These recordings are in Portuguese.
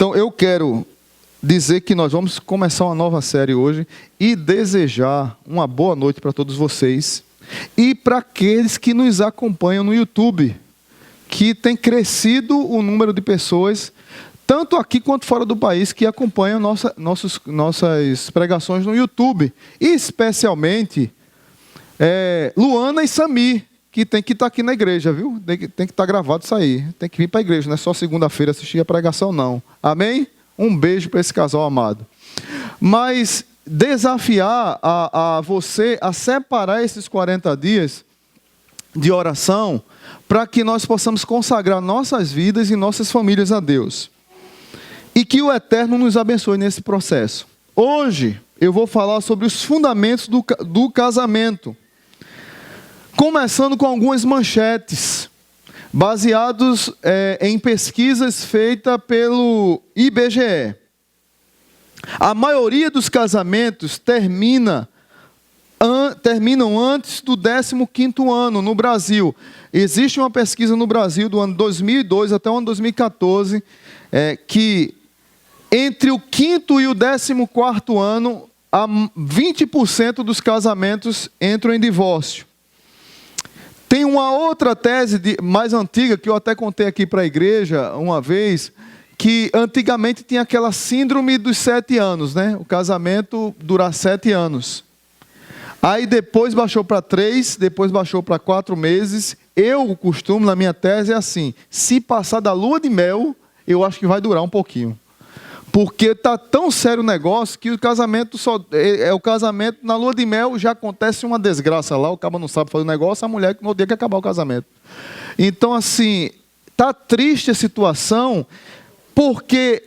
Então eu quero dizer que nós vamos começar uma nova série hoje e desejar uma boa noite para todos vocês e para aqueles que nos acompanham no YouTube, que tem crescido o número de pessoas, tanto aqui quanto fora do país, que acompanham nossas pregações no YouTube, e especialmente Luana e Sami, que tem que estar aqui na igreja, viu? Tem que estar gravado isso aí. Tem que vir para a igreja, não é só segunda-feira assistir a pregação, não. Amém? Um beijo para esse casal amado. Mas desafiar a você a separar esses 40 dias de oração para que nós possamos consagrar nossas vidas e nossas famílias a Deus. E que o Eterno nos abençoe nesse processo. Hoje eu vou falar sobre os fundamentos do casamento. Começando com algumas manchetes, baseados em pesquisas feitas pelo IBGE. A maioria dos casamentos terminam antes do 15º ano no Brasil. Existe uma pesquisa no Brasil do ano 2002 até o ano 2014, que entre o 5º e o 14º ano, 20% dos casamentos entram em divórcio. Tem uma outra tese mais antiga, que eu até contei aqui para a igreja uma vez, que antigamente tinha aquela síndrome dos 7 anos, né? O casamento durar 7 anos. Aí depois baixou para 3, depois baixou para 4 meses. Eu costumo, na minha tese, é assim: se passar da lua de mel, eu acho que vai durar um pouquinho. Porque está tão sério o negócio que o casamento o casamento na lua de mel já acontece uma desgraça lá, o cara não sabe fazer o negócio, a mulher no dia que acabar o casamento. Então, assim, está triste a situação, porque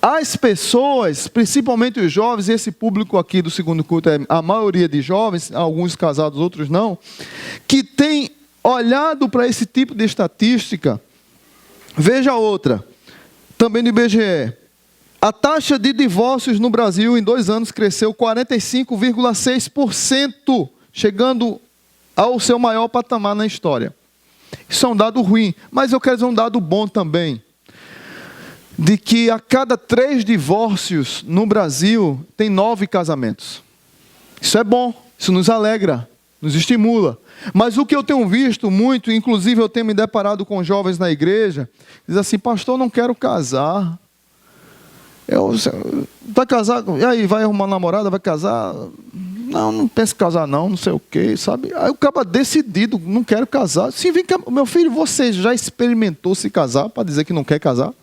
as pessoas, principalmente os jovens, e esse público aqui do segundo culto é a maioria de jovens, alguns casados, outros não, que tem olhado para esse tipo de estatística. Veja outra, também do IBGE. A taxa de divórcios no Brasil em 2 anos cresceu 45,6%, chegando ao seu maior patamar na história. Isso é um dado ruim, mas eu quero dizer um dado bom também. De que a cada 3 divórcios no Brasil, tem 9 casamentos. Isso é bom, isso nos alegra, nos estimula. Mas o que eu tenho visto muito, inclusive eu tenho me deparado com jovens na igreja, diz assim: pastor, eu não quero casar. Vai casar? E aí, vai arrumar uma namorada, vai casar? Não penso em casar não sei o quê, sabe? Aí o cara decidido, não quero casar. Sim, vem cá, meu filho, você já experimentou se casar para dizer que não quer casar?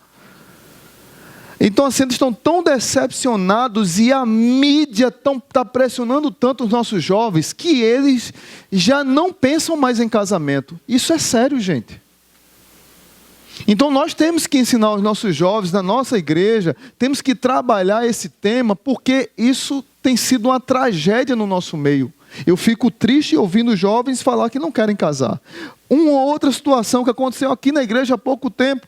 Então, assim, eles estão tão decepcionados e a mídia está pressionando tanto os nossos jovens que eles já não pensam mais em casamento. Isso é sério, gente. Então, nós temos que ensinar os nossos jovens, na nossa igreja, temos que trabalhar esse tema, porque isso tem sido uma tragédia no nosso meio. Eu fico triste ouvindo jovens falar que não querem casar. Uma outra situação que aconteceu aqui na igreja há pouco tempo,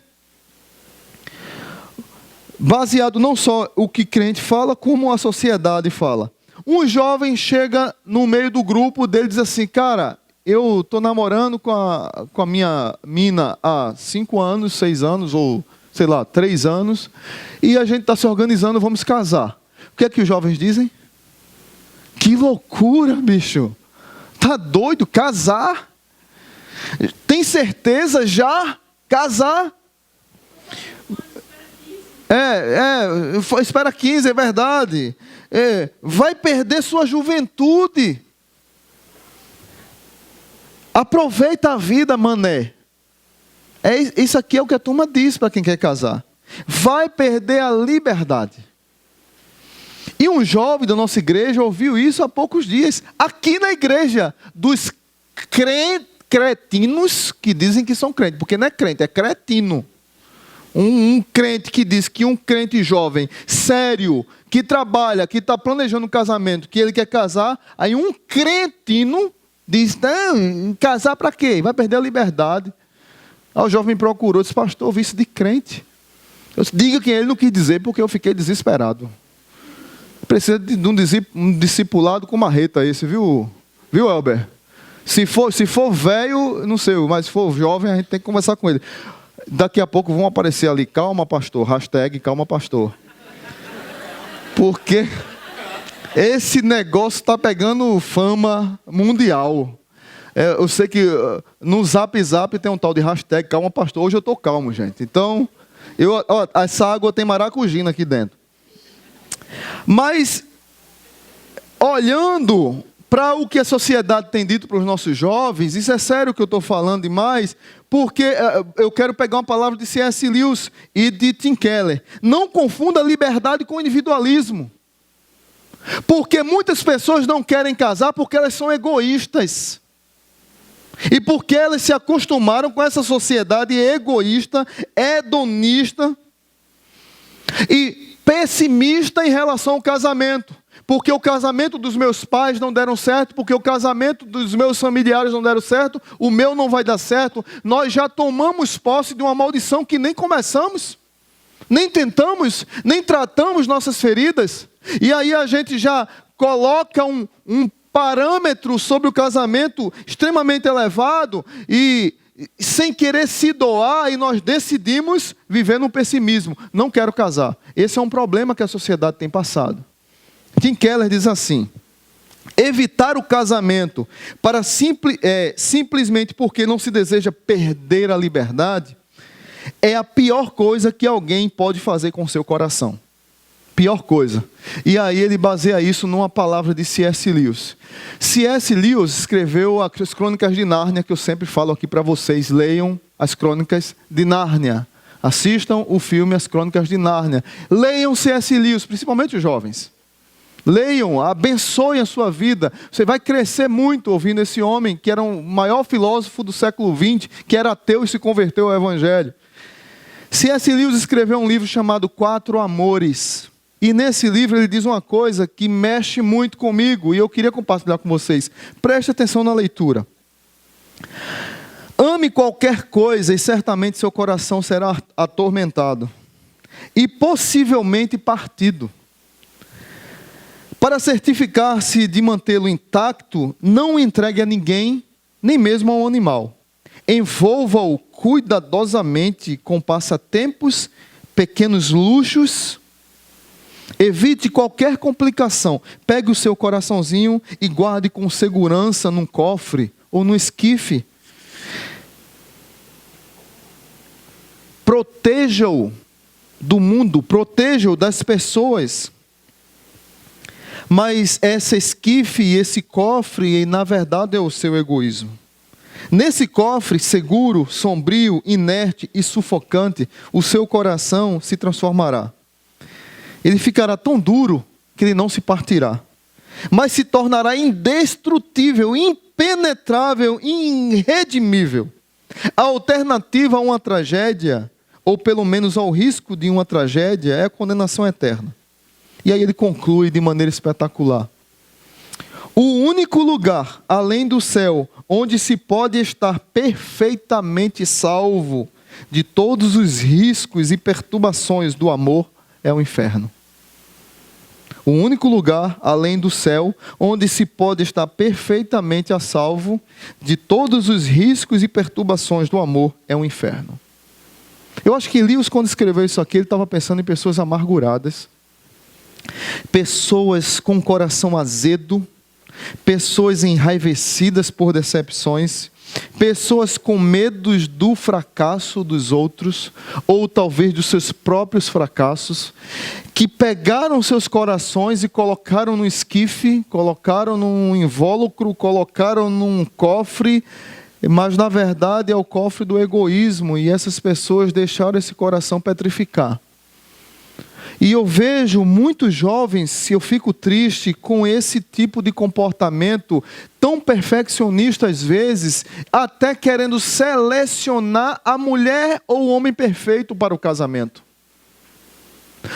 baseado não só o que crente fala, como a sociedade fala. Um jovem chega no meio do grupo dele e diz assim: cara, eu estou namorando com a minha mina há 5 anos, 6 anos, ou sei lá, 3 anos, e a gente está se organizando, vamos casar. O que é que os jovens dizem? Que loucura, bicho! Tá doido? Casar? Tem certeza já? Casar? Espera 15, é verdade. Vai perder sua juventude. Aproveita a vida, mané. Isso aqui é o que a turma diz para quem quer casar. Vai perder a liberdade. E um jovem da nossa igreja ouviu isso há poucos dias. Aqui na igreja, dos cretinos que dizem que são crentes. Porque não é crente, é cretino. Um crente que diz que um crente jovem, sério, que trabalha, que está planejando um casamento, que ele quer casar, aí um cretino diz: não, casar para quê? Vai perder a liberdade. Aí o jovem me procurou, disse: pastor, eu ouvi isso de crente. Eu disse: diga quem ele não quis dizer, porque eu fiquei desesperado. Precisa de um discipulado com marreta esse, viu Elber? Se for velho, não sei, mas se for jovem, a gente tem que conversar com ele. Daqui a pouco vão aparecer ali, calma pastor, hashtag calma pastor. Porque esse negócio está pegando fama mundial. Eu sei que no Zap tem um tal de hashtag calma pastor. Hoje eu estou calmo, gente. Então, essa água tem maracujina aqui dentro. Mas, olhando para o que a sociedade tem dito para os nossos jovens, isso é sério que eu estou falando demais, porque eu quero pegar uma palavra de C.S. Lewis e de Tim Keller. Não confunda liberdade com individualismo. Porque muitas pessoas não querem casar porque elas são egoístas. E porque elas se acostumaram com essa sociedade egoísta, hedonista e pessimista em relação ao casamento. Porque o casamento dos meus pais não deram certo, porque o casamento dos meus familiares não deram certo, o meu não vai dar certo. Nós já tomamos posse de uma maldição que nem começamos, nem tentamos, nem tratamos nossas feridas. E aí a gente já coloca um parâmetro sobre o casamento extremamente elevado e sem querer se doar, e nós decidimos viver no pessimismo. Não quero casar. Esse é um problema que a sociedade tem passado. Tim Keller diz assim: evitar o casamento para simplesmente porque não se deseja perder a liberdade é a pior coisa que alguém pode fazer com seu coração. Pior coisa. E aí ele baseia isso numa palavra de C.S. Lewis. C.S. Lewis escreveu as Crônicas de Nárnia, que eu sempre falo aqui para vocês. Leiam as Crônicas de Nárnia. Assistam o filme As Crônicas de Nárnia. Leiam C.S. Lewis, principalmente os jovens. Leiam, abençoem a sua vida. Você vai crescer muito ouvindo esse homem, que era o maior filósofo do século XX, que era ateu e se converteu ao Evangelho. C.S. Lewis escreveu um livro chamado Quatro Amores. E nesse livro ele diz uma coisa que mexe muito comigo, e eu queria compartilhar com vocês. Preste atenção na leitura. Ame qualquer coisa e certamente seu coração será atormentado. E possivelmente partido. Para certificar-se de mantê-lo intacto, não o entregue a ninguém, nem mesmo a um animal. Envolva-o cuidadosamente com passatempos, pequenos luxos. Evite qualquer complicação. Pegue o seu coraçãozinho e guarde com segurança num cofre ou num esquife. Proteja-o do mundo, proteja-o das pessoas. Mas esse esquife e esse cofre, na verdade, é o seu egoísmo. Nesse cofre seguro, sombrio, inerte e sufocante, o seu coração se transformará. Ele ficará tão duro que ele não se partirá. Mas se tornará indestrutível, impenetrável, irredimível. A alternativa a uma tragédia, ou pelo menos ao risco de uma tragédia, é a condenação eterna. E aí ele conclui de maneira espetacular. O único lugar, além do céu, onde se pode estar perfeitamente salvo de todos os riscos e perturbações do amor, é o inferno. O único lugar, além do céu, onde se pode estar perfeitamente a salvo de todos os riscos e perturbações do amor, é o inferno. Eu acho que Lewis, quando escreveu isso aqui, ele estava pensando em pessoas amarguradas, pessoas com coração azedo, pessoas enraivecidas por decepções, pessoas com medos do fracasso dos outros, ou talvez dos seus próprios fracassos, que pegaram seus corações e colocaram no esquife, colocaram num invólucro, colocaram num cofre, mas na verdade é o cofre do egoísmo, e essas pessoas deixaram esse coração petrificar. E eu vejo muitos jovens, eu fico triste com esse tipo de comportamento tão perfeccionista às vezes, até querendo selecionar a mulher ou o homem perfeito para o casamento.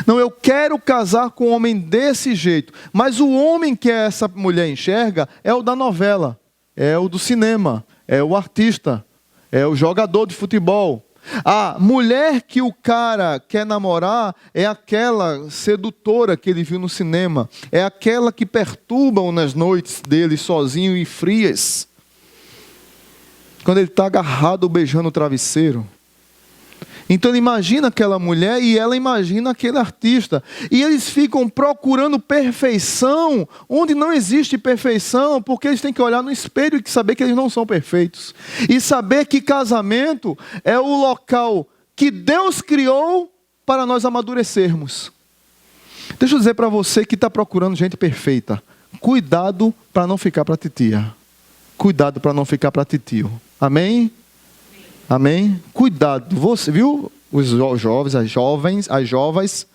Não, eu quero casar com um homem desse jeito, mas o homem que essa mulher enxerga é o da novela, é o do cinema, é o artista, é o jogador de futebol. A mulher que o cara quer namorar é aquela sedutora que ele viu no cinema. É aquela que perturba nas noites dele sozinho e frias. Quando ele está agarrado beijando o travesseiro. Então ele imagina aquela mulher e ela imagina aquele artista. E eles ficam procurando perfeição, onde não existe perfeição, porque eles têm que olhar no espelho e saber que eles não são perfeitos. E saber que casamento é o local que Deus criou para nós amadurecermos. Deixa eu dizer para você que está procurando gente perfeita. Cuidado para não ficar para titia. Cuidado para não ficar para titio. Amém? Amém? Cuidado. Você viu os jovens, as jovens?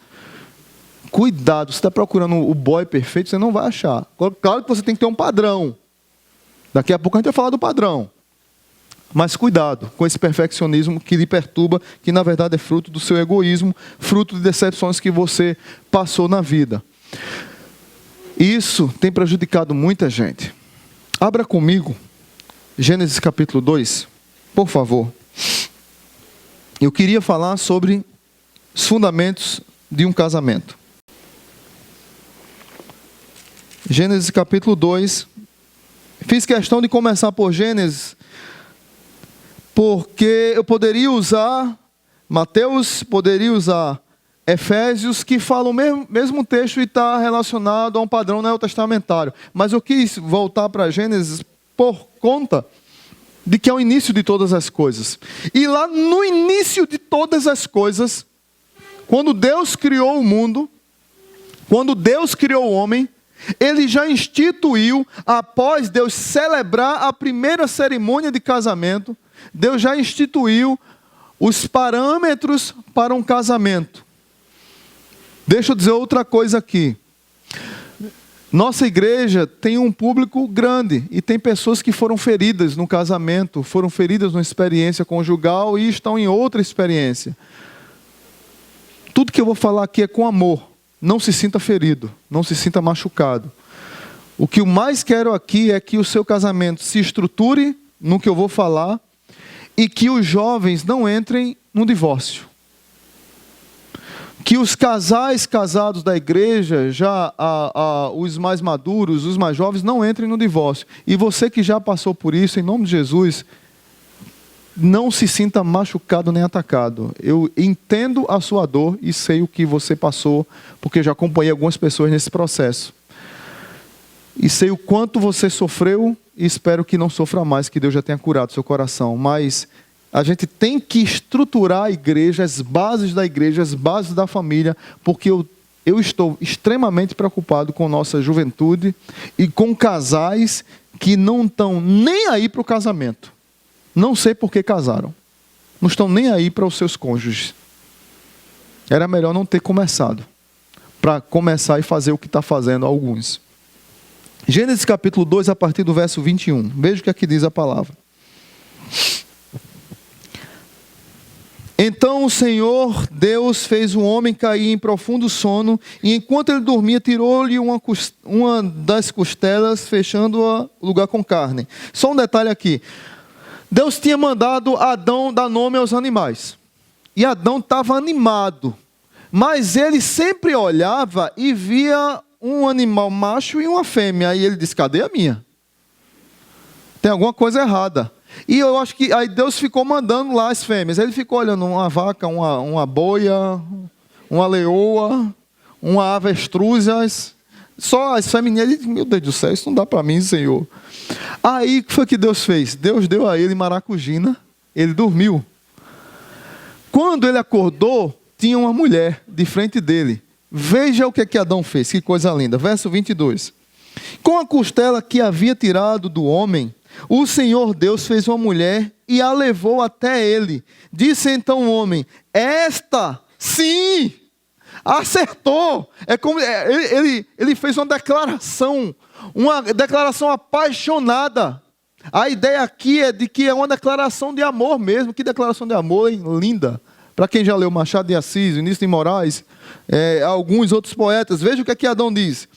Cuidado. Você está procurando o boy perfeito, você não vai achar. Claro que você tem que ter um padrão. Daqui a pouco a gente vai falar do padrão. Mas cuidado com esse perfeccionismo que lhe perturba, que na verdade é fruto do seu egoísmo, fruto de decepções que você passou na vida. Isso tem prejudicado muita gente. Abra comigo Gênesis capítulo 2, por favor. Eu queria falar sobre os fundamentos de um casamento. Gênesis capítulo 2. Fiz questão de começar por Gênesis, porque eu poderia usar Mateus, poderia usar Efésios, que falam o mesmo texto e está relacionado a um padrão neotestamentário. Mas eu quis voltar para Gênesis por conta de que é o início de todas as coisas. E lá no início de todas as coisas, quando Deus criou o mundo, quando Deus criou o homem, Ele já instituiu, após Deus celebrar a primeira cerimônia de casamento, Deus já instituiu os parâmetros para um casamento. Deixa eu dizer outra coisa aqui. Nossa igreja tem um público grande e tem pessoas que foram feridas no casamento, foram feridas numa experiência conjugal e estão em outra experiência. Tudo que eu vou falar aqui é com amor. Não se sinta ferido, não se sinta machucado. O que eu mais quero aqui é que o seu casamento se estruture no que eu vou falar e que os jovens não entrem no divórcio. Que os casais casados da igreja, já os mais maduros, os mais jovens, não entrem no divórcio. E você que já passou por isso, em nome de Jesus, não se sinta machucado nem atacado. Eu entendo a sua dor e sei o que você passou, porque já acompanhei algumas pessoas nesse processo. E sei o quanto você sofreu e espero que não sofra mais, que Deus já tenha curado seu coração. Mas a gente tem que estruturar a igreja, as bases da igreja, as bases da família, porque eu estou extremamente preocupado com nossa juventude e com casais que não estão nem aí para o casamento. Não sei por que casaram. Não estão nem aí para os seus cônjuges. Era melhor não ter começado, para começar e fazer o que está fazendo alguns. Gênesis capítulo 2, a partir do verso 21. Veja o que aqui diz a palavra. Então o Senhor Deus fez o homem cair em profundo sono, e enquanto ele dormia, tirou-lhe uma das costelas, fechando o lugar com carne. Só um detalhe aqui. Deus tinha mandado Adão dar nome aos animais. E Adão estava animado. Mas ele sempre olhava e via um animal macho e uma fêmea. E ele disse, cadê a minha? Tem alguma coisa errada. E eu acho que aí Deus ficou mandando lá as fêmeas. Ele ficou olhando uma vaca, uma boia, uma leoa, uma avestruz. Só as femininas. Ele disse, meu Deus do céu, isso não dá para mim, Senhor. Aí o que foi que Deus fez? Deus deu a ele maracujina. Ele dormiu. Quando ele acordou, tinha uma mulher de frente dele. Veja o que Adão fez. Que coisa linda. Verso 22. Com a costela que havia tirado do homem, o Senhor Deus fez uma mulher e a levou até ele. Disse então o homem, esta, sim, acertou. É como ele fez uma declaração apaixonada. A ideia aqui é de que é uma declaração de amor mesmo. Que declaração de amor, hein? Linda. Para quem já leu Machado de Assis, Vinícius de Moraes, alguns outros poetas, veja o que Adão diz.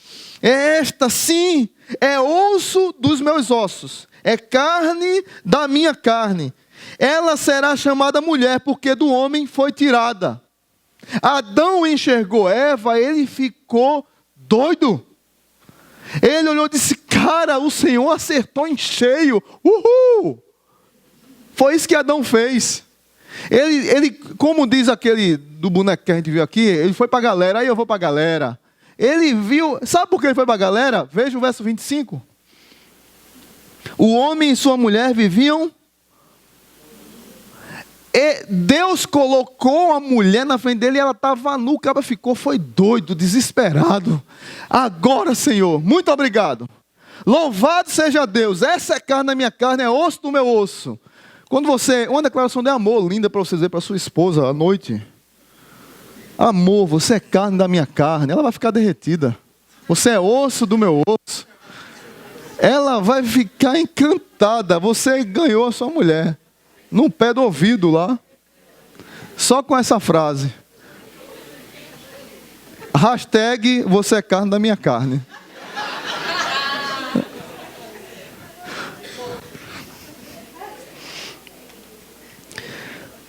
Esta, sim, é osso dos meus ossos, é carne da minha carne. Ela será chamada mulher, porque do homem foi tirada. Adão enxergou Eva, ele ficou doido. Ele olhou e disse, cara, o Senhor acertou em cheio. Uhul! Foi isso que Adão fez. Ele, como diz aquele do boneco que a gente viu aqui, ele foi para a galera, aí eu vou para a galera. Ele viu, sabe por que ele foi para a galera? Veja o verso 25. O homem e sua mulher viviam. E Deus colocou a mulher na frente dele e ela estava nua. O cara ficou, foi doido, desesperado. Agora, Senhor, muito obrigado. Louvado seja Deus. Essa é carne da minha carne, é osso do meu osso. Quando você, uma declaração de amor linda para você dizer para sua esposa à noite. Amor, você é carne da minha carne. Ela vai ficar derretida. Você é osso do meu osso. Ela vai ficar encantada. Você ganhou a sua mulher. No pé do ouvido lá. Só com essa frase. Hashtag você é carne da minha carne.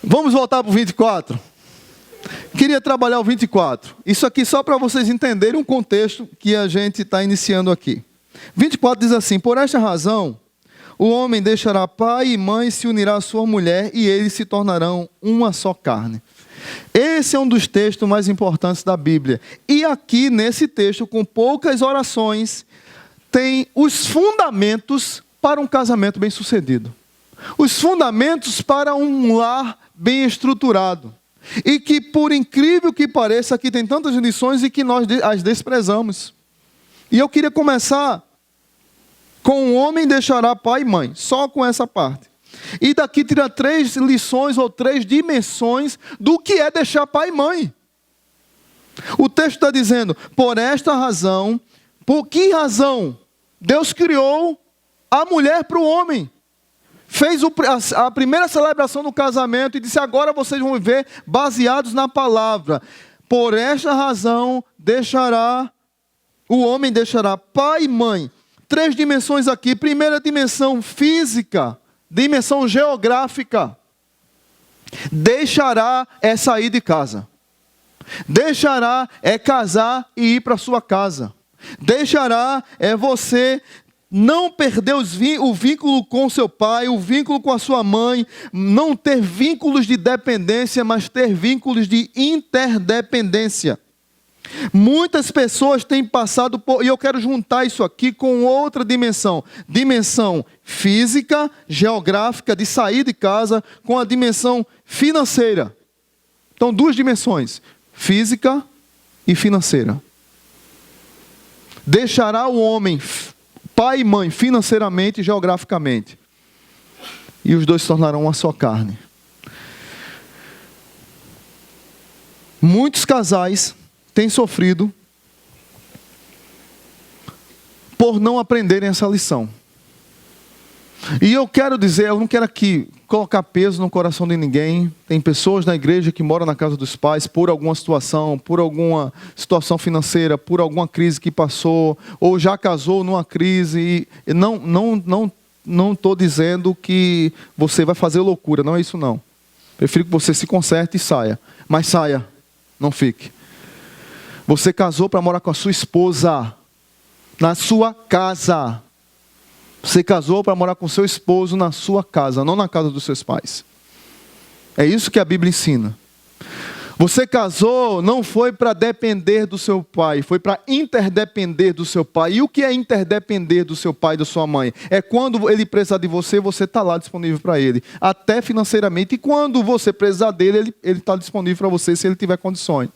Vamos voltar para o 24. Queria trabalhar o 24. Isso aqui só para vocês entenderem um contexto que a gente está iniciando aqui. 24 diz assim: por esta razão, o homem deixará pai e mãe, se unirá à sua mulher, e eles se tornarão uma só carne. Esse é um dos textos mais importantes da Bíblia. E aqui, nesse texto, com poucas orações, tem os fundamentos para um casamento bem-sucedido. Os fundamentos para um lar bem estruturado. E que, por incrível que pareça, aqui tem tantas lições e que nós as desprezamos. E eu queria começar com o homem deixará pai e mãe, só com essa parte. E daqui tira 3 lições ou 3 dimensões do que é deixar pai e mãe. O texto está dizendo, por esta razão, por que razão? Deus criou a mulher para o homem. Fez a primeira celebração do casamento e disse, agora vocês vão viver baseados na palavra. Por esta razão, o homem deixará pai e mãe. 3 dimensões aqui. Primeira dimensão física, dimensão geográfica. Deixará é sair de casa. Deixará é casar e ir para sua casa. Deixará é você não perder o vínculo com seu pai, o vínculo com a sua mãe, não ter vínculos de dependência, mas ter vínculos de interdependência. Muitas pessoas têm passado por, e eu quero juntar isso aqui com outra dimensão. Dimensão física, geográfica, de sair de casa, com a dimensão financeira. Então, 2 dimensões, física e financeira. Deixará o homem pai e mãe, financeiramente e geograficamente. E os 2 se tornarão uma só carne. Muitos casais têm sofrido por não aprenderem essa lição. E eu quero dizer, eu não quero aqui colocar peso no coração de ninguém. Tem pessoas na igreja que moram na casa dos pais por alguma situação financeira, por alguma crise que passou, ou já casou numa crise. E não estou dizendo que você vai fazer loucura, não é isso não. Prefiro que você se conserte e saia. Mas saia, não fique. Você casou para morar com a sua esposa, na sua casa. Você casou para morar com seu esposo na sua casa, não na casa dos seus pais. É isso que a Bíblia ensina. Você casou não foi para depender do seu pai, foi para interdepender do seu pai. E o que é interdepender do seu pai e da sua mãe? É quando ele precisar de você, você está lá disponível para ele, até financeiramente. E quando você precisar dele, ele está disponível para você se ele tiver condições.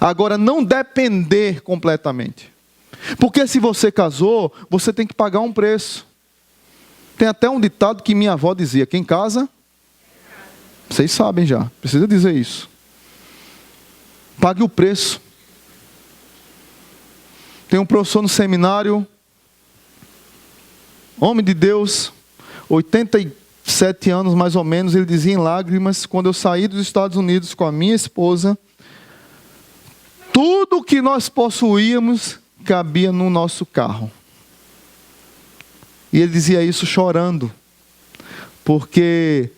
Agora, não depender completamente. Porque se você casou, você tem que pagar um preço. Tem até um ditado que minha avó dizia, quem casa, vocês sabem já, precisa dizer isso. Pague o preço. Tem um professor no seminário, homem de Deus, 87 anos mais ou menos, ele dizia em lágrimas, quando eu saí dos Estados Unidos com a minha esposa, tudo que nós possuíamos cabia no nosso carro. E ele dizia isso chorando, porque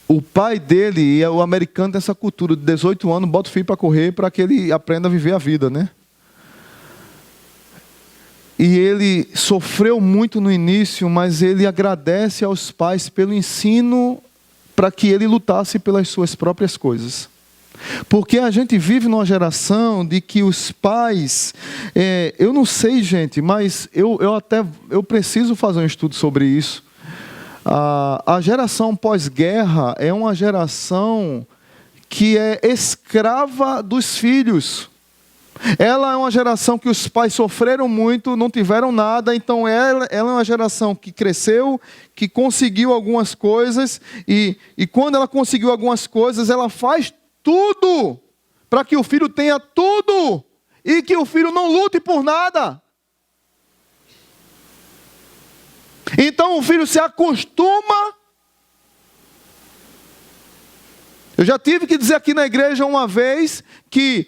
o pai dele, e o americano tem essa cultura, de 18 anos, bota o filho para correr, para que ele aprenda a viver a vida, né? E ele sofreu muito no início, mas ele agradece aos pais pelo ensino para que ele lutasse pelas suas próprias coisas. Porque a gente vive numa geração de que os pais, eu não sei, gente, mas eu preciso fazer um estudo sobre isso. A geração pós-guerra é uma geração que é escrava dos filhos. Ela é uma geração que os pais sofreram muito, não tiveram nada, então ela é uma geração que cresceu, que conseguiu algumas coisas, e quando ela conseguiu algumas coisas, ela faz tudo para que o filho tenha tudo, e que o filho não lute por nada. Então o filho se acostuma. Eu já tive que dizer aqui na igreja uma vez que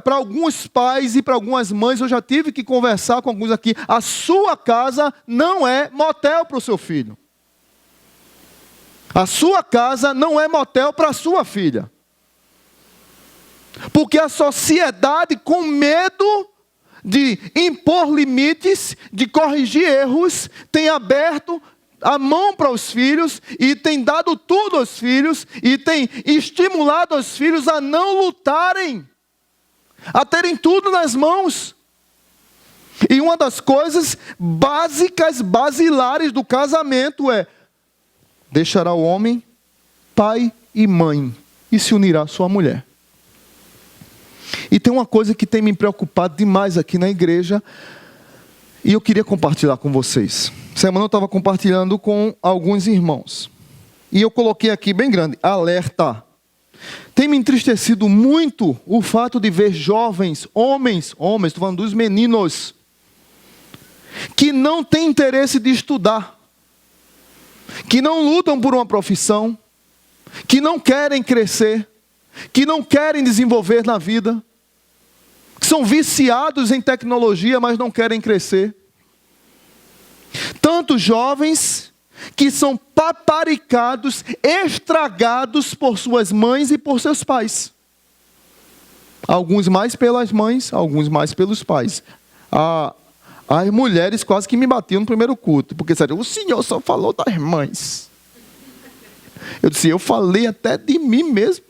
para alguns pais e para algumas mães, eu já tive que conversar com alguns aqui, a sua casa não é motel para o seu filho. A sua casa não é motel para a sua filha. Porque a sociedade, com medo de impor limites, de corrigir erros, tem aberto a mão para os filhos e tem dado tudo aos filhos e tem estimulado os filhos a não lutarem, a terem tudo nas mãos. E uma das coisas básicas, basilares do casamento é: deixará o homem pai e mãe e se unirá à sua mulher. E tem uma coisa que tem me preocupado demais aqui na igreja, e eu queria compartilhar com vocês. Semana eu estava compartilhando com alguns irmãos. E eu coloquei aqui bem grande: alerta. Tem me entristecido muito o fato de ver jovens, homens, estou falando dos meninos, que não têm interesse de estudar, que não lutam por uma profissão, que não querem crescer, que não querem desenvolver na vida, que são viciados em tecnologia, mas não querem crescer. Tantos jovens que são paparicados, estragados por suas mães e por seus pais. Alguns mais pelas mães, alguns mais pelos pais. As mulheres quase que me batiam no primeiro culto, porque disseram: o senhor só falou das mães. Eu disse: eu falei até de mim mesmo.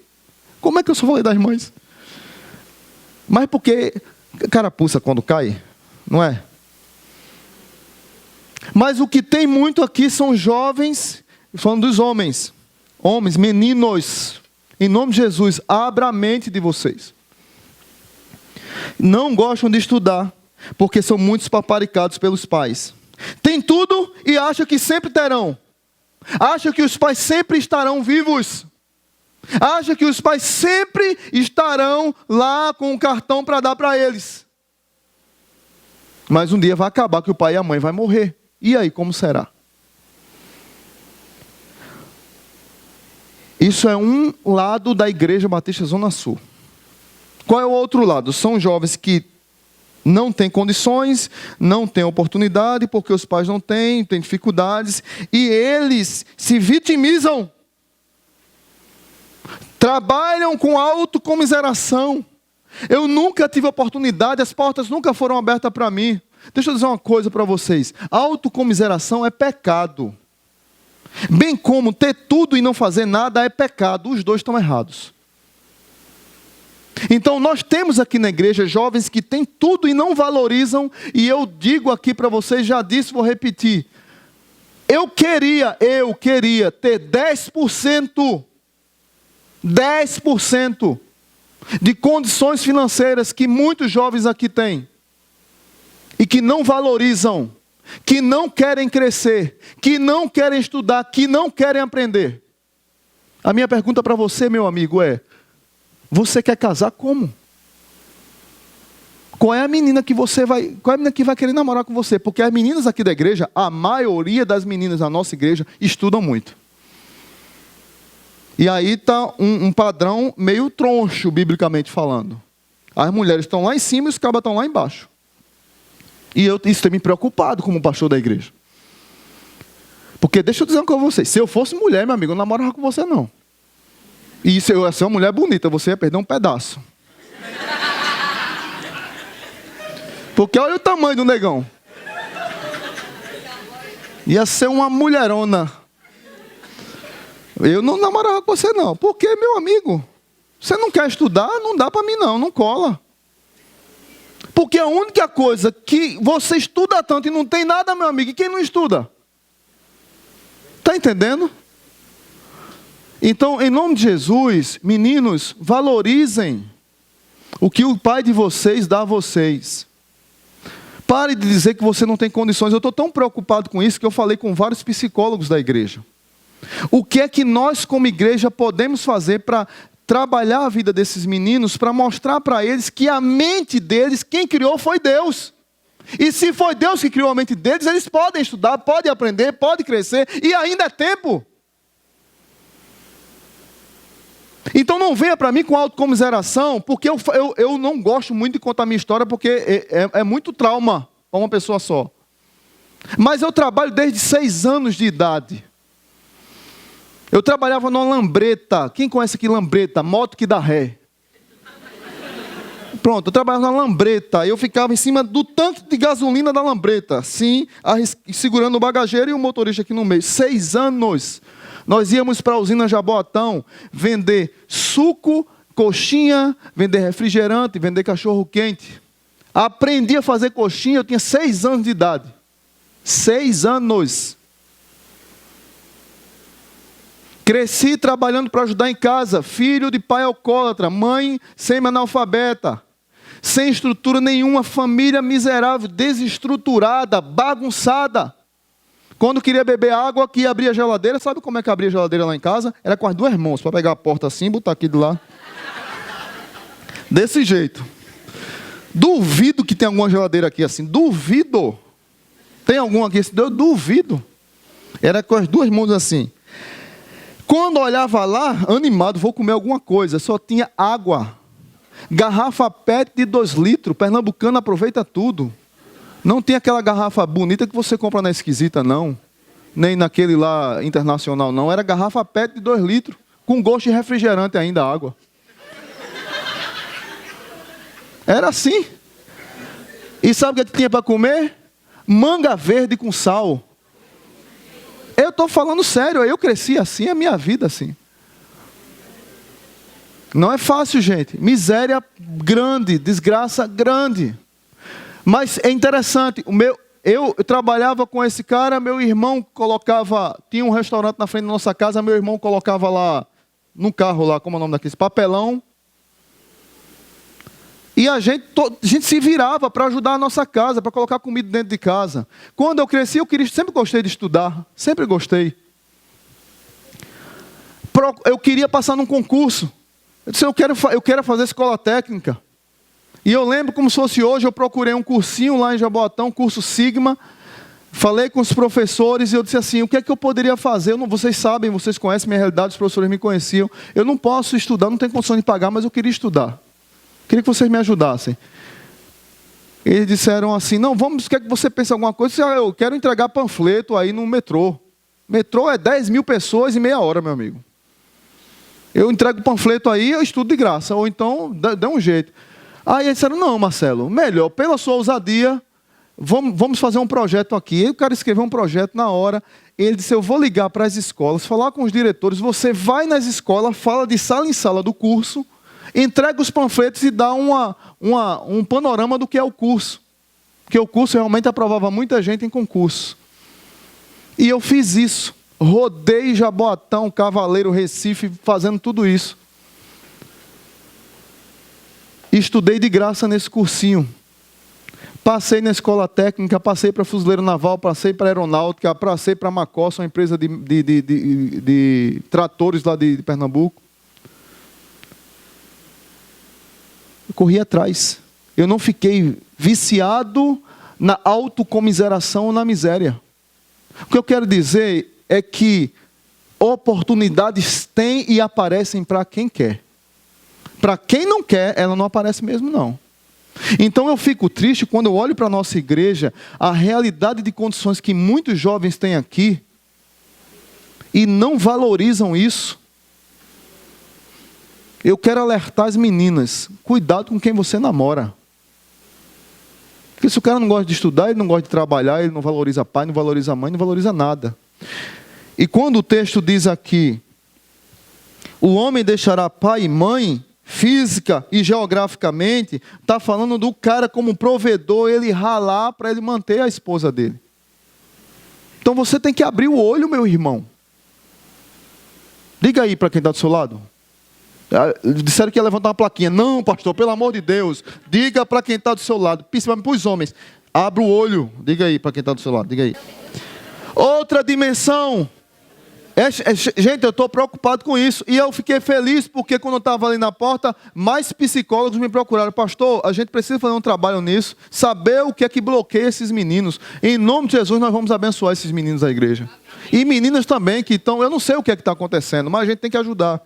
Como é que eu só falei das mães? Mas porque carapuça quando cai, não é? Mas o que tem muito aqui são jovens, falando dos homens, meninos, em nome de Jesus, abra a mente de vocês. Não gostam de estudar, porque são muitos paparicados pelos pais. Tem tudo e acham que sempre terão. Acham que os pais sempre estarão vivos. Acham que os pais sempre estarão lá com um cartão para dar para eles. Mas um dia vai acabar que o pai e a mãe vão morrer. E aí, como será? Isso é um lado da Igreja Batista Zona Sul. Qual é o outro lado? São jovens que não têm condições, não têm oportunidade, porque os pais não têm dificuldades, e eles se vitimizam. Trabalham com autocomiseração. Eu nunca tive oportunidade, as portas nunca foram abertas para mim. Deixa eu dizer uma coisa para vocês: autocomiseração é pecado. Bem como ter tudo e não fazer nada é pecado. Os dois estão errados. Então nós temos aqui na igreja jovens que têm tudo e não valorizam. E eu digo aqui para vocês, já disse, vou repetir: eu queria ter 10% de condições financeiras que muitos jovens aqui têm. E que não valorizam, que não querem crescer, que não querem estudar, que não querem aprender. A minha pergunta para você, meu amigo, é: você quer casar como? Qual é a menina que vai querer namorar com você? Porque as meninas aqui da igreja, a maioria das meninas da nossa igreja estudam muito. E aí está um padrão meio troncho, biblicamente falando. As mulheres estão lá em cima e os cabas estão lá embaixo. E isso tem me preocupado como pastor da igreja. Porque deixa eu dizer uma coisa para vocês: se eu fosse mulher, meu amigo, eu não namorava com você não. E se eu ia ser uma mulher bonita, você ia perder um pedaço. Porque olha o tamanho do negão. Ia ser uma mulherona. Eu não namorava com você não. Porque, meu amigo, você não quer estudar? Não dá para mim não, não cola. Porque a única coisa que você estuda tanto e não tem nada, meu amigo, e quem não estuda? Está entendendo? Então, em nome de Jesus, meninos, valorizem o que o Pai de vocês dá a vocês. Pare de dizer que você não tem condições. Eu estou tão preocupado com isso que eu falei com vários psicólogos da igreja. O que é que nós, como igreja, podemos fazer para trabalhar a vida desses meninos, para mostrar para eles que a mente deles, quem criou foi Deus. E se foi Deus que criou a mente deles, eles podem estudar, podem aprender, podem crescer, e ainda é tempo. Então não venha para mim com autocomiseração, porque eu não gosto muito de contar minha história, porque é muito trauma para uma pessoa só. Mas eu trabalho desde 6 anos de idade. Eu trabalhava numa lambreta. Quem conhece aqui lambreta? Moto que dá ré. Pronto, eu trabalhava na lambreta. Eu ficava em cima do tanque de gasolina da lambreta, assim, segurando o bagageiro e o motorista aqui no meio. 6 anos. Nós íamos para a usina Jaboatão vender suco, coxinha, vender refrigerante, vender cachorro-quente. Aprendi a fazer coxinha, eu tinha 6 anos de idade. 6 anos. Cresci trabalhando para ajudar em casa, filho de pai alcoólatra, mãe semi-analfabeta, sem estrutura nenhuma, família miserável, desestruturada, bagunçada. Quando queria beber água, que abria a geladeira, sabe como é que abria a geladeira lá em casa? Era com as 2 mãos, para pegar a porta assim e botar aqui do lado. Desse jeito. Duvido que tem alguma geladeira aqui assim, duvido. Tem alguma aqui assim? Eu duvido. Era com as 2 mãos assim. Quando olhava lá, animado, vou comer alguma coisa, só tinha água. Garrafa PET de 2 litros, pernambucano aproveita tudo. Não tem aquela garrafa bonita que você compra na Esquisita, não. Nem naquele lá internacional, não. Era garrafa PET de 2 litros, com gosto de refrigerante ainda, a água. Era assim. E sabe o que tinha para comer? Manga verde com sal. Eu estou falando sério, eu cresci assim, a minha vida assim. Não é fácil, gente. Miséria grande, desgraça grande. Mas é interessante, eu trabalhava com esse cara, meu irmão tinha um restaurante na frente da nossa casa, meu irmão colocava lá, no carro lá, como é o nome daquele, papelão. E a gente se virava para ajudar a nossa casa, para colocar comida dentro de casa. Quando eu cresci, sempre gostei de estudar. Sempre gostei. Eu queria passar num concurso. Eu disse, eu quero fazer escola técnica. E eu lembro como se fosse hoje, eu procurei um cursinho lá em Jaboatão, curso Sigma. Falei com os professores e eu disse assim, o que é que eu poderia fazer? Vocês sabem, vocês conhecem minha realidade, os professores me conheciam. Eu não posso estudar, não tenho condição de pagar, mas eu queria estudar. Queria que vocês me ajudassem. Eles disseram assim, não, quer que você pense alguma coisa? Eu quero entregar panfleto aí no metrô. Metrô é 10 mil pessoas em meia hora, meu amigo. Eu entrego panfleto aí, eu estudo de graça. Ou então, dá um jeito. Aí eles disseram, não, Marcelo, melhor, pela sua ousadia, vamos fazer um projeto aqui. Aí o cara escreveu um projeto na hora. Ele disse, eu vou ligar para as escolas, falar com os diretores, você vai nas escolas, fala de sala em sala do curso, entrega os panfletos e dá um panorama do que é o curso. Porque o curso realmente aprovava muita gente em concurso. E eu fiz isso. Rodei Jaboatão, Cavaleiro, Recife, fazendo tudo isso. Estudei de graça nesse cursinho. Passei na escola técnica, passei para fuzileiro naval, passei para aeronáutica, passei para Macossa, uma empresa de tratores lá de Pernambuco. Eu corri atrás. Eu não fiquei viciado na autocomiseração ou na miséria. O que eu quero dizer é que oportunidades têm e aparecem para quem quer. Para quem não quer, ela não aparece mesmo, não. Então eu fico triste quando eu olho para a nossa igreja, a realidade de condições que muitos jovens têm aqui, e não valorizam isso. Eu quero alertar as meninas, cuidado com quem você namora. Porque se o cara não gosta de estudar, ele não gosta de trabalhar, ele não valoriza pai, não valoriza mãe, não valoriza nada. E quando o texto diz aqui, O homem deixará pai e mãe, física e geograficamente, está falando do cara como provedor, ele ralar para ele manter a esposa dele. Então você tem que abrir o olho, meu irmão. Diga aí para quem está do seu lado. Disseram que ia levantar uma plaquinha. Não, pastor, pelo amor de Deus. Diga para quem está do seu lado, principalmente para os homens. Abra o olho. Diga aí para quem está do seu lado. Diga aí. Outra dimensão. Gente, eu estou preocupado com isso. E eu fiquei feliz porque quando eu estava ali na porta, mais psicólogos me procuraram. Pastor, a gente precisa fazer um trabalho nisso. Saber o que é que bloqueia esses meninos. Em nome de Jesus, nós vamos abençoar esses meninos da igreja. E meninas também que estão... Eu não sei o que é que está acontecendo, mas a gente tem que ajudar.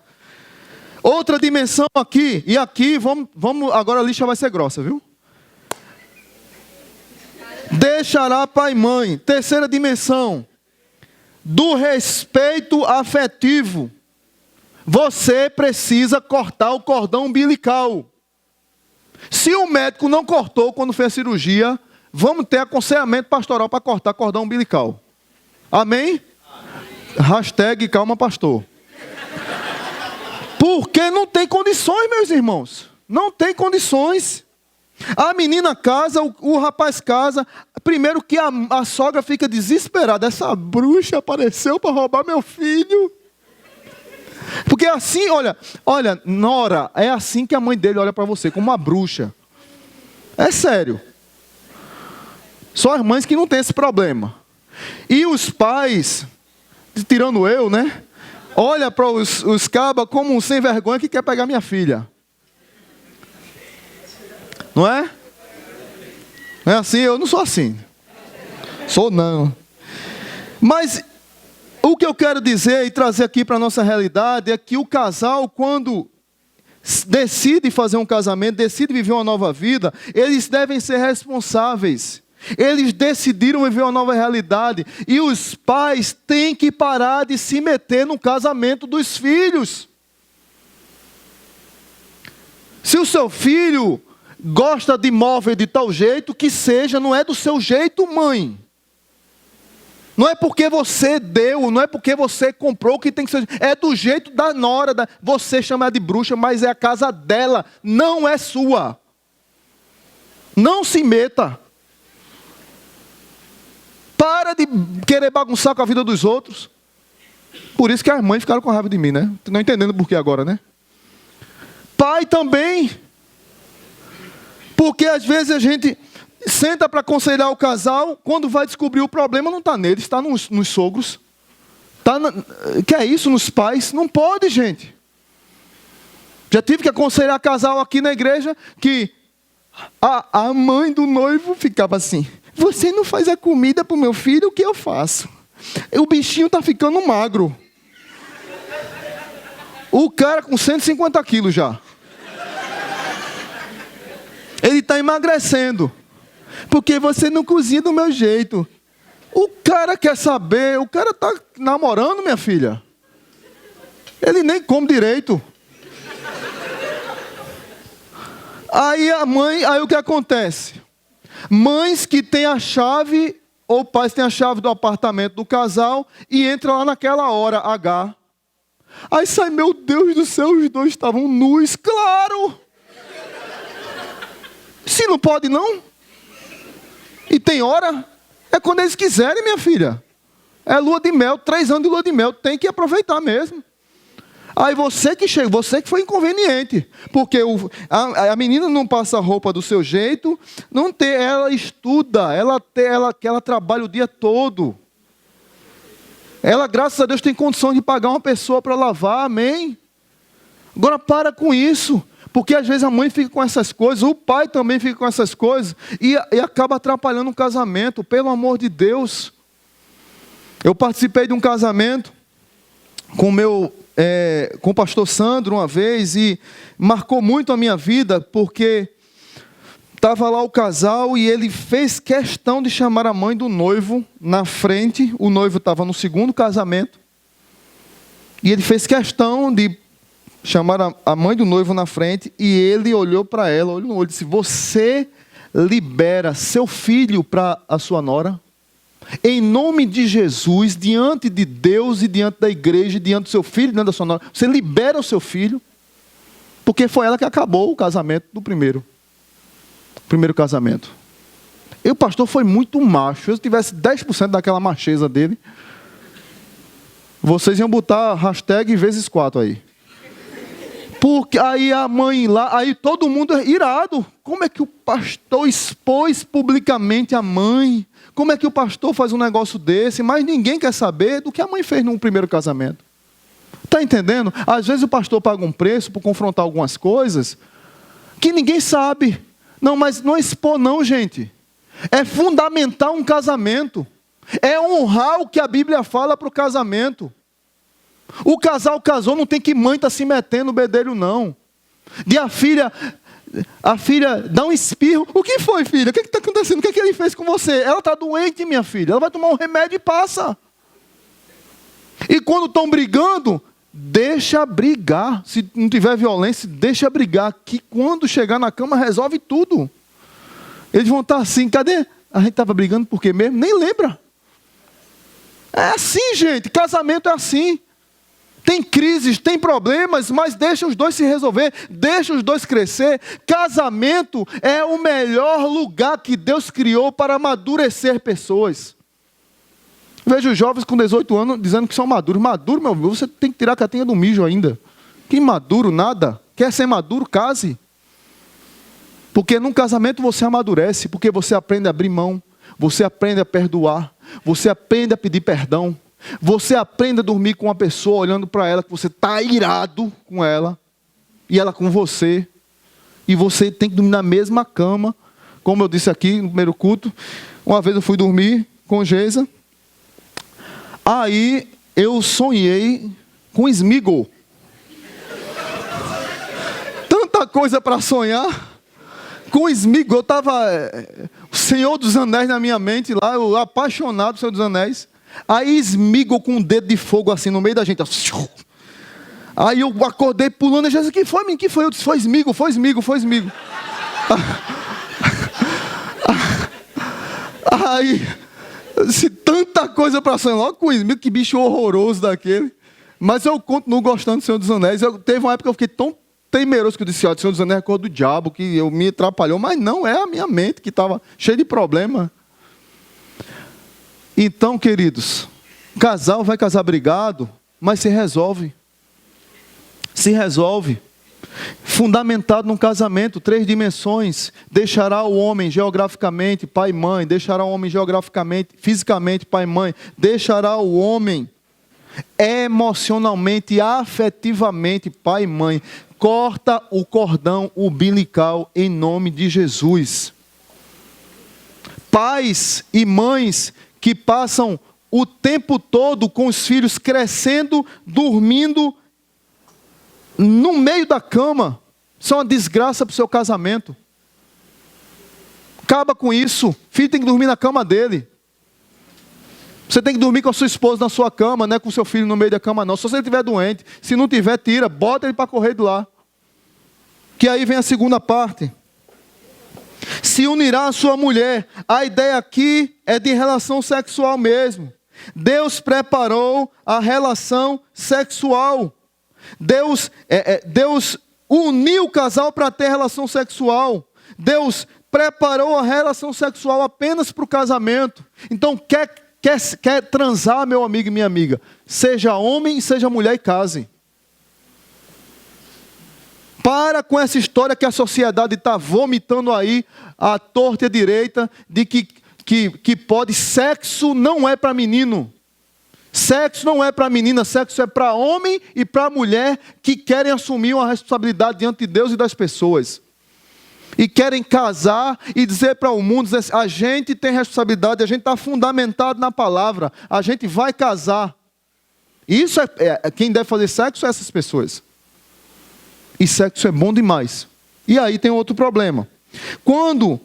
Outra dimensão aqui. E aqui, vamos agora a lixa vai ser grossa, viu? Deixará pai e mãe. Terceira dimensão. Do respeito afetivo. Você precisa cortar o cordão umbilical. Se o médico não cortou quando fez a cirurgia, vamos ter aconselhamento pastoral para cortar cordão umbilical. Amém? Hashtag calma pastor. Porque não tem condições, meus irmãos. Não tem condições. A menina casa, o rapaz casa. Primeiro que a sogra fica desesperada. Essa bruxa apareceu para roubar meu filho. Porque assim, olha, nora, é assim que a mãe dele olha para você, como uma bruxa. É sério. Só as mães que não têm esse problema. E os pais, tirando eu, né? Olha para os cabas como um sem vergonha que quer pegar minha filha. Não é? Não é assim? Eu não sou assim. Sou não. Mas o que eu quero dizer e trazer aqui para a nossa realidade é que o casal, quando decide fazer um casamento, decide viver uma nova vida, eles devem ser responsáveis. Eles decidiram viver uma nova realidade. E os pais têm que parar de se meter no casamento dos filhos. Se o seu filho gosta de móvel de tal jeito, que seja, não é do seu jeito, mãe. Não é porque você deu, não é porque você comprou que tem que ser. É do jeito da nora. Você chama ela de bruxa, mas é a casa dela, não é sua. Não se meta. Para de querer bagunçar com a vida dos outros. Por isso que as mães ficaram com raiva de mim, né? Não entendendo por que agora, né? Pai também. Porque às vezes a gente senta para aconselhar o casal, quando vai descobrir o problema não está neles, está nos sogros. Que é isso, nos pais? Não pode, gente. Já tive que aconselhar casal aqui na igreja que a mãe do noivo ficava assim: você não faz a comida para o meu filho, o que eu faço? O bichinho está ficando magro. O cara com 150 quilos já. Ele está emagrecendo. Porque você não cozinha do meu jeito. O cara quer saber, o cara está namorando, minha filha. Ele nem come direito. Aí o que acontece? Mães que têm a chave, ou pais têm a chave do apartamento do casal, e entram lá naquela hora H. Aí sai, meu Deus do céu, os dois estavam nus, claro! Se não pode não? E tem hora? É quando eles quiserem, minha filha. É lua de mel, 3 anos de lua de mel, tem que aproveitar mesmo. Aí você que chega, você que foi inconveniente. Porque a menina não passa a roupa do seu jeito, ela estuda, ela trabalha o dia todo. Ela, graças a Deus, tem condição de pagar uma pessoa para lavar, amém? Agora para com isso. Porque às vezes a mãe fica com essas coisas, o pai também fica com essas coisas, e acaba atrapalhando o casamento, pelo amor de Deus. Eu participei de um casamento com o pastor Sandro uma vez, e marcou muito a minha vida, porque estava lá o casal e ele fez questão de chamar a mãe do noivo na frente. O noivo estava no segundo casamento, e ele fez questão de chamaram a mãe do noivo na frente, e ele olhou para ela, olhou no olho e disse: você libera seu filho para a sua nora? Em nome de Jesus, diante de Deus e diante da igreja, diante do seu filho, diante da sua nora, você libera o seu filho, porque foi ela que acabou o casamento do primeiro casamento. E o pastor foi muito macho. Se eu tivesse 10% daquela macheza dele, vocês iam botar hashtag vezes 4 aí. Porque aí a mãe lá, aí todo mundo é irado. Como é que o pastor expôs publicamente a mãe? Como é que o pastor faz um negócio desse? Mas ninguém quer saber do que a mãe fez no primeiro casamento. Está entendendo? Às vezes o pastor paga um preço por confrontar algumas coisas que ninguém sabe. Não, mas não expor não, gente. É fundamental um casamento. É honrar o que a Bíblia fala para o casamento. O casal casou, não tem que mãe estar se metendo no bedelho, não. E a filha dá um espirro. O que foi, filha? O que está acontecendo? O que ele fez com você? Ela está doente, minha filha. Ela vai tomar um remédio e passa. E quando estão brigando, deixa brigar. Se não tiver violência, deixa brigar. Que quando chegar na cama, resolve tudo. Eles vão estar assim, cadê? A gente estava brigando por quê mesmo? Nem lembra. É assim, gente. Casamento é assim. Tem crises, tem problemas, mas deixa os dois se resolver, deixa os dois crescer. Casamento é o melhor lugar que Deus criou para amadurecer pessoas. Vejo os jovens com 18 anos dizendo que são maduros. Maduro, meu filho, você tem que tirar a catinha do mijo ainda. Que maduro, nada. Quer ser maduro, case. Porque num casamento você amadurece, porque você aprende a abrir mão, você aprende a perdoar, você aprende a pedir perdão. Você aprende a dormir com uma pessoa olhando para ela, que você está irado com ela, e ela com você, e você tem que dormir na mesma cama, como eu disse aqui no primeiro culto. Uma vez eu fui dormir com Geisa, aí eu sonhei com Smigol. Tanta coisa para sonhar. Com Smigol, eu estava o Senhor dos Anéis na minha mente lá, eu apaixonado pelo Senhor dos Anéis. Aí Smigol com um dedo de fogo assim no meio da gente. Aí eu acordei pulando e disse, que foi, menino? Que foi? Eu disse, foi Smigol, foi Smigol, foi Smigol. Aí, eu disse, tanta coisa para sonhar. Logo com Smigol, que bicho horroroso daquele. Mas eu continuo gostando do Senhor dos Anéis. Teve uma época que eu fiquei tão temeroso que eu disse, ó, o Senhor dos Anéis é a cor do diabo, que eu me atrapalhou. Mas não, é a minha mente que estava cheia de problema. Então, queridos, casal vai casar brigado, mas se resolve. Se resolve. Fundamentado num casamento, 3 dimensões. Deixará o homem geograficamente pai e mãe. Deixará o homem geograficamente, fisicamente pai e mãe. Deixará o homem emocionalmente, afetivamente pai e mãe. Corta o cordão umbilical em nome de Jesus. Pais e mães que passam o tempo todo com os filhos crescendo, dormindo no meio da cama, são uma desgraça para o seu casamento. Acaba com isso. O filho tem que dormir na cama dele. Você tem que dormir com a sua esposa na sua cama, não é com o seu filho no meio da cama não. Só se ele estiver doente. Se não tiver, tira, bota ele para correr de lá. Que aí vem a segunda parte. Se unirá a sua mulher. A ideia aqui é de relação sexual mesmo. Deus preparou a relação sexual. Deus uniu o casal para ter relação sexual. Deus preparou a relação sexual apenas para o casamento. Então, quer transar, meu amigo e minha amiga? Seja homem, seja mulher e case. Para com essa história que a sociedade está vomitando aí, à torta e à direita, de que pode. Sexo não é para menino. Sexo não é para menina, sexo é para homem e para mulher que querem assumir uma responsabilidade diante de Deus e das pessoas. E querem casar e dizer para o mundo, dizer, a gente tem responsabilidade, a gente está fundamentado na palavra, a gente vai casar. Isso quem deve fazer sexo é essas pessoas. E sexo é bom demais. E aí tem outro problema. Quando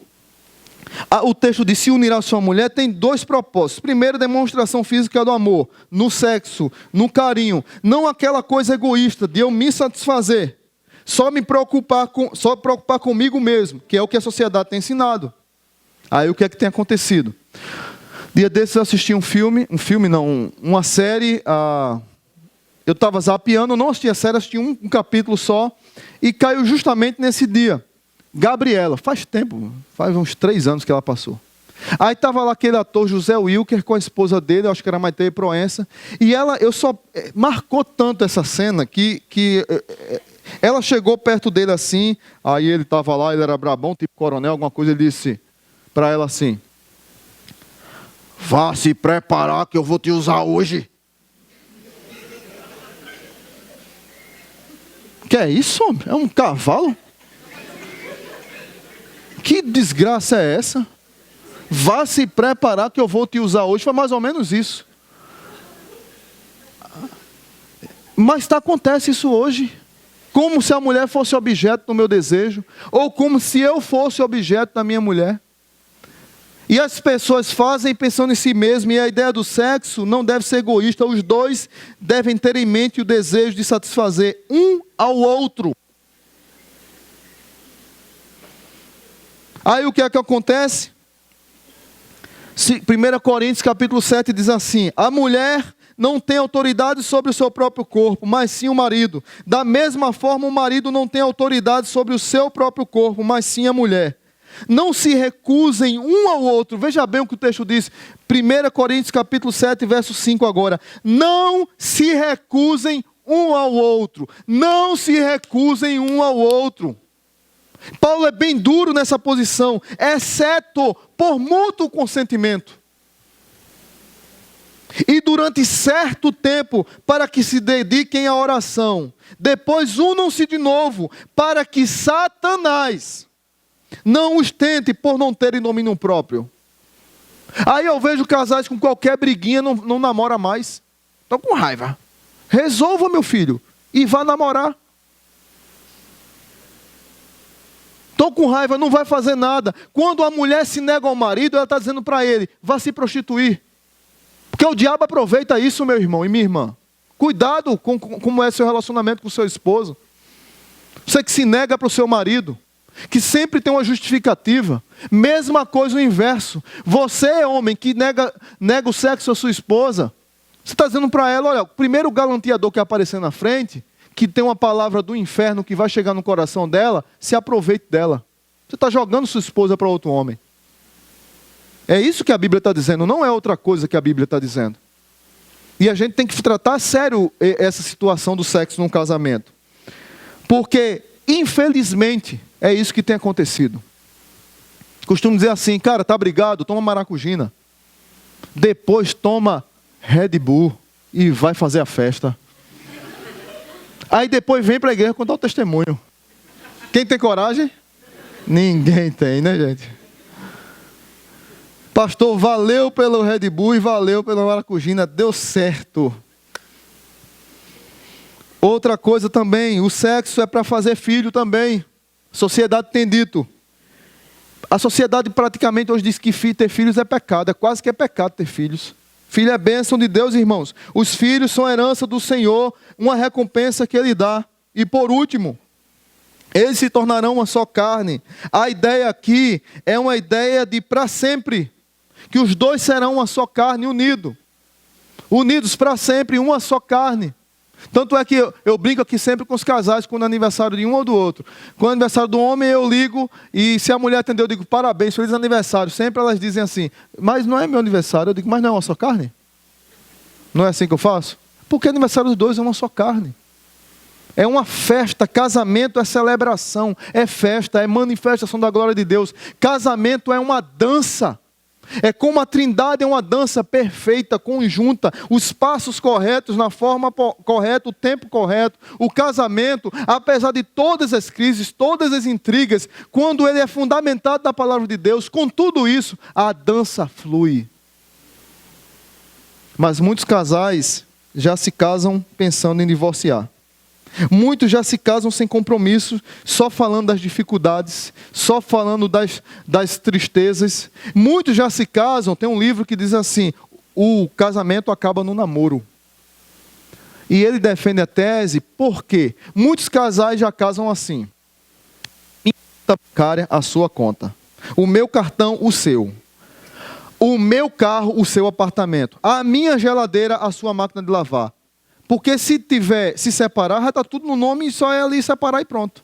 o texto diz se unirá a sua mulher, tem 2 propósitos. Primeiro, demonstração física do amor. No sexo, no carinho. Não aquela coisa egoísta de eu me satisfazer. Só preocupar comigo mesmo. Que é o que a sociedade tem ensinado. Aí o que é que tem acontecido? Dia desses eu assisti uma série. Eu estava zapeando, não assisti a série, assisti um capítulo só. E caiu justamente nesse dia. Gabriela, faz tempo, faz uns 3 anos que ela passou. Aí estava lá aquele ator José Wilker com a esposa dele, eu acho que era Maite Proença. E marcou tanto essa cena que ela chegou perto dele assim. Aí ele estava lá, ele era brabão, tipo coronel, alguma coisa. Ele disse para ela assim: vá se preparar que eu vou te usar hoje. Que é isso, homem? É um cavalo? Que desgraça é essa? Vá se preparar que eu vou te usar hoje. Foi mais ou menos isso. Mas acontece isso hoje. Como se a mulher fosse objeto do meu desejo. Ou como se eu fosse objeto da minha mulher. E as pessoas fazem pensando em si mesmas. E a ideia do sexo não deve ser egoísta. Os dois devem ter em mente o desejo de satisfazer um ao outro. Aí o que é que acontece? 1 Coríntios capítulo 7 diz assim: a mulher não tem autoridade sobre o seu próprio corpo, mas sim o marido. Da mesma forma, o marido não tem autoridade sobre o seu próprio corpo, mas sim a mulher. Não se recusem um ao outro. Veja bem o que o texto diz. 1 Coríntios capítulo 7, verso 5 agora. Não se recusem um ao outro. Não se recusem um ao outro. Paulo é bem duro nessa posição, exceto por mútuo consentimento. E durante certo tempo, para que se dediquem à oração. Depois unam-se de novo, para que Satanás não os tente por não terem domínio próprio. Aí eu vejo casais com qualquer briguinha, não namora mais. Estou com raiva. Resolva, meu filho, e vá namorar. Estou com raiva, não vai fazer nada. Quando a mulher se nega ao marido, ela está dizendo para ele: vá se prostituir. Porque o diabo aproveita isso, meu irmão e minha irmã. Cuidado com como é seu relacionamento com o seu esposo. Você que se nega para o seu marido, que sempre tem uma justificativa. Mesma coisa o inverso. Você, homem, que nega o sexo à sua esposa, você está dizendo para ela: olha, o primeiro galanteador que aparecer na frente, que tem uma palavra do inferno que vai chegar no coração dela, se aproveite dela. Você está jogando sua esposa para outro homem. É isso que a Bíblia está dizendo, não é outra coisa que a Bíblia está dizendo. E a gente tem que tratar a sério essa situação do sexo num casamento. Porque, infelizmente, é isso que tem acontecido. Costumo dizer assim: cara, tá brigado, toma maracujina. Depois toma Red Bull e vai fazer a festa. Aí depois vem para a igreja contar o testemunho. Quem tem coragem? Ninguém tem, né, gente? Pastor, valeu pelo Red Bull e valeu pela maracujina, deu certo. Outra coisa também, o sexo é para fazer filho também. A sociedade tem dito. A sociedade praticamente hoje diz que ter filhos é pecado, é quase que é pecado ter filhos. Filho é bênção de Deus, irmãos. Os filhos são herança do Senhor, uma recompensa que Ele dá. E por último, eles se tornarão uma só carne. A ideia aqui é uma ideia de para sempre. Que os dois serão uma só carne, unidos para sempre, uma só carne. Tanto é que eu brinco aqui sempre com os casais, quando é aniversário de um ou do outro. Quando é aniversário do homem, eu ligo, e se a mulher atender, eu digo: parabéns, feliz aniversário. Sempre elas dizem assim: mas não é meu aniversário. Eu digo: mas não é uma só carne? Não é assim que eu faço? Porque aniversário dos dois é uma só carne. É uma festa. Casamento é celebração, é festa, é manifestação da glória de Deus. Casamento é uma dança. É como a Trindade é uma dança perfeita, conjunta, os passos corretos, na forma correta, o tempo correto. O casamento, apesar de todas as crises, todas as intrigas, quando ele é fundamentado na palavra de Deus, com tudo isso, a dança flui. Mas muitos casais já se casam pensando em divorciar. Muitos já se casam sem compromisso, só falando das dificuldades, só falando das tristezas. Muitos já se casam, tem um livro que diz assim: o casamento acaba no namoro. E ele defende a tese, porque muitos casais já casam assim: minha conta bancária, a sua conta, o meu cartão, o seu. o meu carro, o seu apartamento. A minha geladeira, a sua máquina de lavar. Porque se separar, já está tudo no nome e só é ali separar e pronto.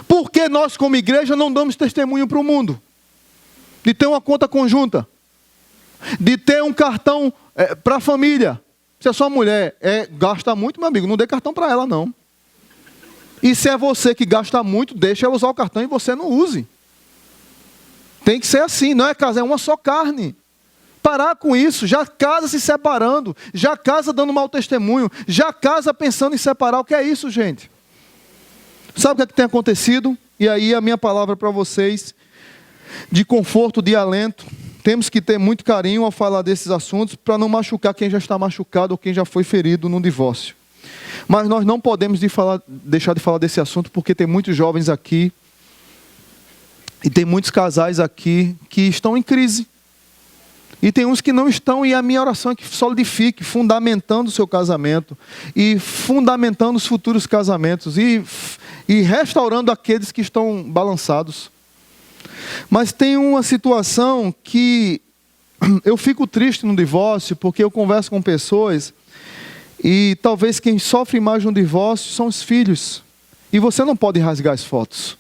Por que nós, como igreja, não damos testemunho para o mundo? De ter uma conta conjunta. De ter um cartão para a família. Se a sua mulher gasta muito, meu amigo, não dê cartão para ela, não. E se é você que gasta muito, deixa ela usar o cartão e você não use. Tem que ser assim, não é casa, é uma só carne. Parar com isso, já casa se separando, já casa dando mau testemunho, já casa pensando em separar. O que é isso, gente? Sabe o que tem acontecido? E aí a minha palavra para vocês, de conforto, de alento. Temos que ter muito carinho ao falar desses assuntos, para não machucar quem já está machucado ou quem já foi ferido num divórcio. Mas nós não podemos deixar de falar desse assunto, porque tem muitos jovens aqui, e tem muitos casais aqui, que estão em crise. E tem uns que não estão, e a minha oração é que solidifique, fundamentando o seu casamento, e fundamentando os futuros casamentos, e restaurando aqueles que estão balançados. Mas tem uma situação que eu fico triste no divórcio, porque eu converso com pessoas, e talvez quem sofre mais no divórcio são os filhos. E você não pode rasgar as fotos.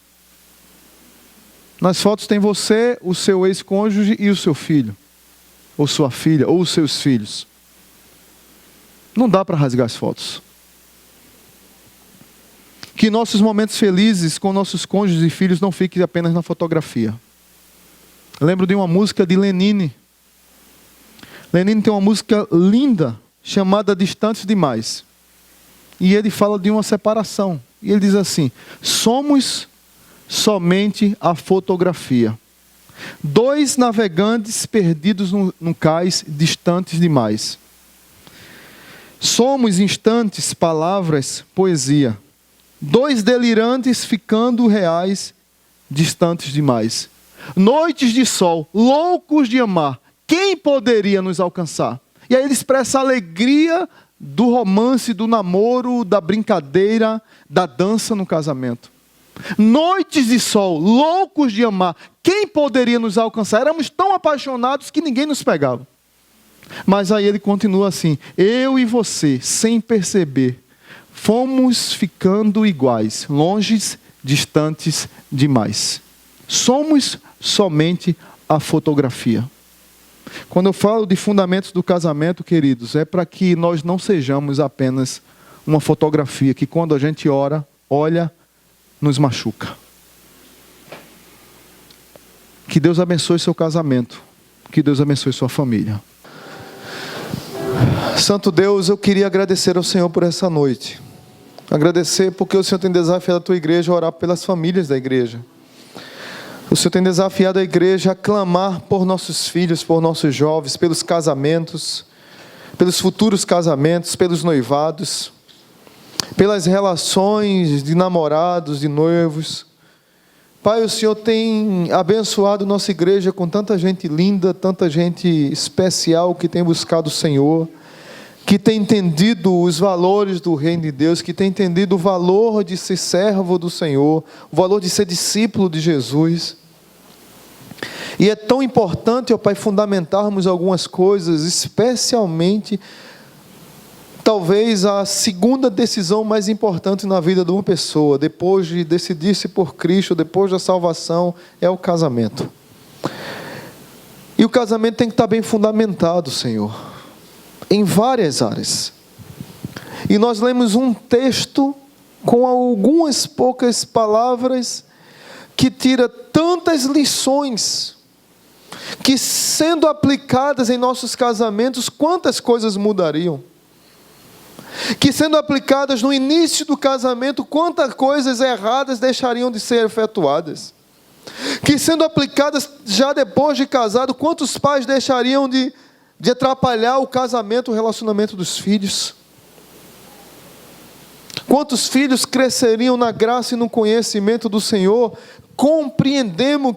Nas fotos tem você, o seu ex-cônjuge e o seu filho. Ou sua filha, ou os seus filhos. Não dá para rasgar as fotos. Que nossos momentos felizes com nossos cônjuges e filhos não fiquem apenas na fotografia. Eu lembro de uma música de Lenine. Lenine tem uma música linda, chamada Distantes Demais. E ele fala de uma separação. E ele diz assim: somos somente a fotografia. Dois navegantes perdidos num cais, distantes demais. Somos instantes, palavras, poesia. Dois delirantes ficando reais, distantes demais. Noites de sol, loucos de amar. Quem poderia nos alcançar? E aí ele expressa a alegria do romance, do namoro, da brincadeira, da dança no casamento. Noites de sol, loucos de amar. Quem poderia nos alcançar? Éramos tão apaixonados que ninguém nos pegava. Mas aí ele continua assim: eu e você, sem perceber, fomos ficando iguais, longes, distantes demais. Somos somente a fotografia. Quando eu falo de fundamentos do casamento, queridos, é para que nós não sejamos apenas uma fotografia que quando a gente olha, nos machuca. Que Deus abençoe seu casamento. Que Deus abençoe sua família. Santo Deus, eu queria agradecer ao Senhor por essa noite. Agradecer porque o Senhor tem desafiado a tua igreja a orar pelas famílias da igreja. O Senhor tem desafiado a igreja a clamar por nossos filhos, por nossos jovens, pelos casamentos, pelos futuros casamentos, pelos noivados, pelas relações de namorados, de noivos. Pai, o Senhor tem abençoado nossa igreja com tanta gente linda, tanta gente especial que tem buscado o Senhor, que tem entendido os valores do reino de Deus, que tem entendido o valor de ser servo do Senhor, o valor de ser discípulo de Jesus. E é tão importante, ó Pai, fundamentarmos algumas coisas, especialmente, talvez a segunda decisão mais importante na vida de uma pessoa, depois de decidir-se por Cristo, depois da salvação, é o casamento. E o casamento tem que estar bem fundamentado, Senhor, em várias áreas. E nós lemos um texto com algumas poucas palavras que tira tantas lições, que sendo aplicadas em nossos casamentos, quantas coisas mudariam. Que sendo aplicadas no início do casamento, quantas coisas erradas deixariam de ser efetuadas. Que sendo aplicadas já depois de casado, quantos pais deixariam de atrapalhar o casamento, o relacionamento dos filhos. Quantos filhos cresceriam na graça e no conhecimento do Senhor, compreendendo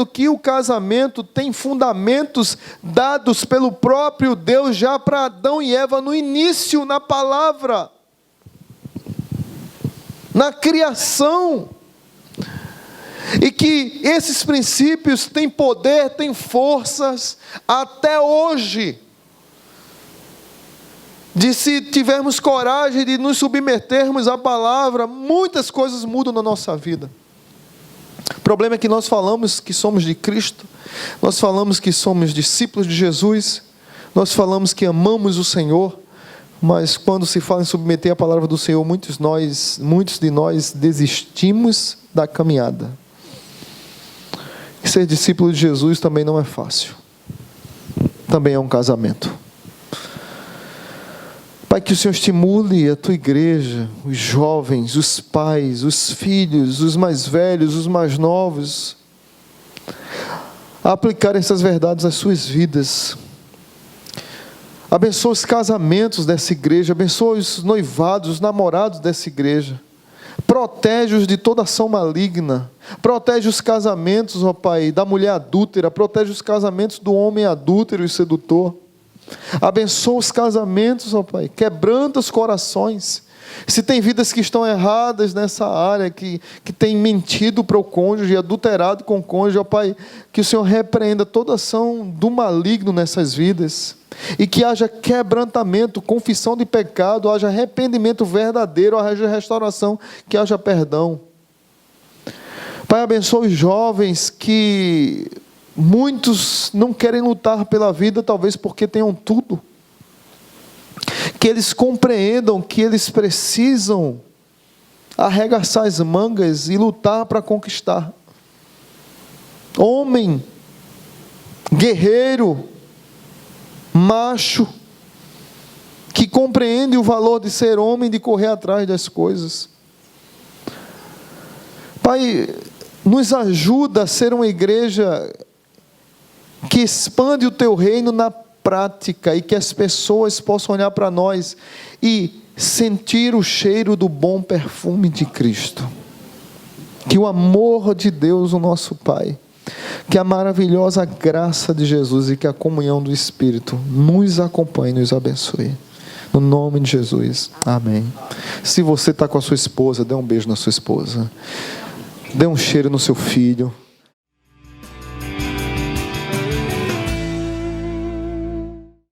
que o casamento tem fundamentos dados pelo próprio Deus já para Adão e Eva no início, na palavra, na criação. E que esses princípios têm poder, têm forças até hoje. De se tivermos coragem de nos submetermos à palavra, muitas coisas mudam na nossa vida. O problema é que nós falamos que somos de Cristo, nós falamos que somos discípulos de Jesus, nós falamos que amamos o Senhor, mas quando se fala em submeter à palavra do Senhor, muitos de nós desistimos da caminhada. E ser discípulo de Jesus também não é fácil. Também é um casamento. Pai, que o Senhor estimule a tua igreja, os jovens, os pais, os filhos, os mais velhos, os mais novos, a aplicar essas verdades às suas vidas. Abençoa os casamentos dessa igreja, abençoa os noivados, os namorados dessa igreja. Protege-os de toda ação maligna. Protege os casamentos, ó Pai, da mulher adúltera. Protege os casamentos do homem adúltero e sedutor. Abençoa os casamentos, ó Pai. Quebranta os corações. Se tem vidas que estão erradas nessa área, que tem mentido para o cônjuge, adulterado com o cônjuge, ó Pai, que o Senhor repreenda toda ação do maligno nessas vidas. E que haja quebrantamento, confissão de pecado, haja arrependimento verdadeiro, haja restauração, que haja perdão. Pai, abençoa os jovens que muitos não querem lutar pela vida, talvez porque tenham tudo. Que eles compreendam que eles precisam arregaçar as mangas e lutar para conquistar. Homem, guerreiro, macho, que compreende o valor de ser homem, de correr atrás das coisas. Pai, nos ajuda a ser uma igreja que expande o teu reino na prática e que as pessoas possam olhar para nós e sentir o cheiro do bom perfume de Cristo. Que o amor de Deus, o nosso Pai, que a maravilhosa graça de Jesus e que a comunhão do Espírito nos acompanhe e nos abençoe. No nome de Jesus. Amém. Se você está com a sua esposa, dê um beijo na sua esposa. Dê um cheiro no seu filho.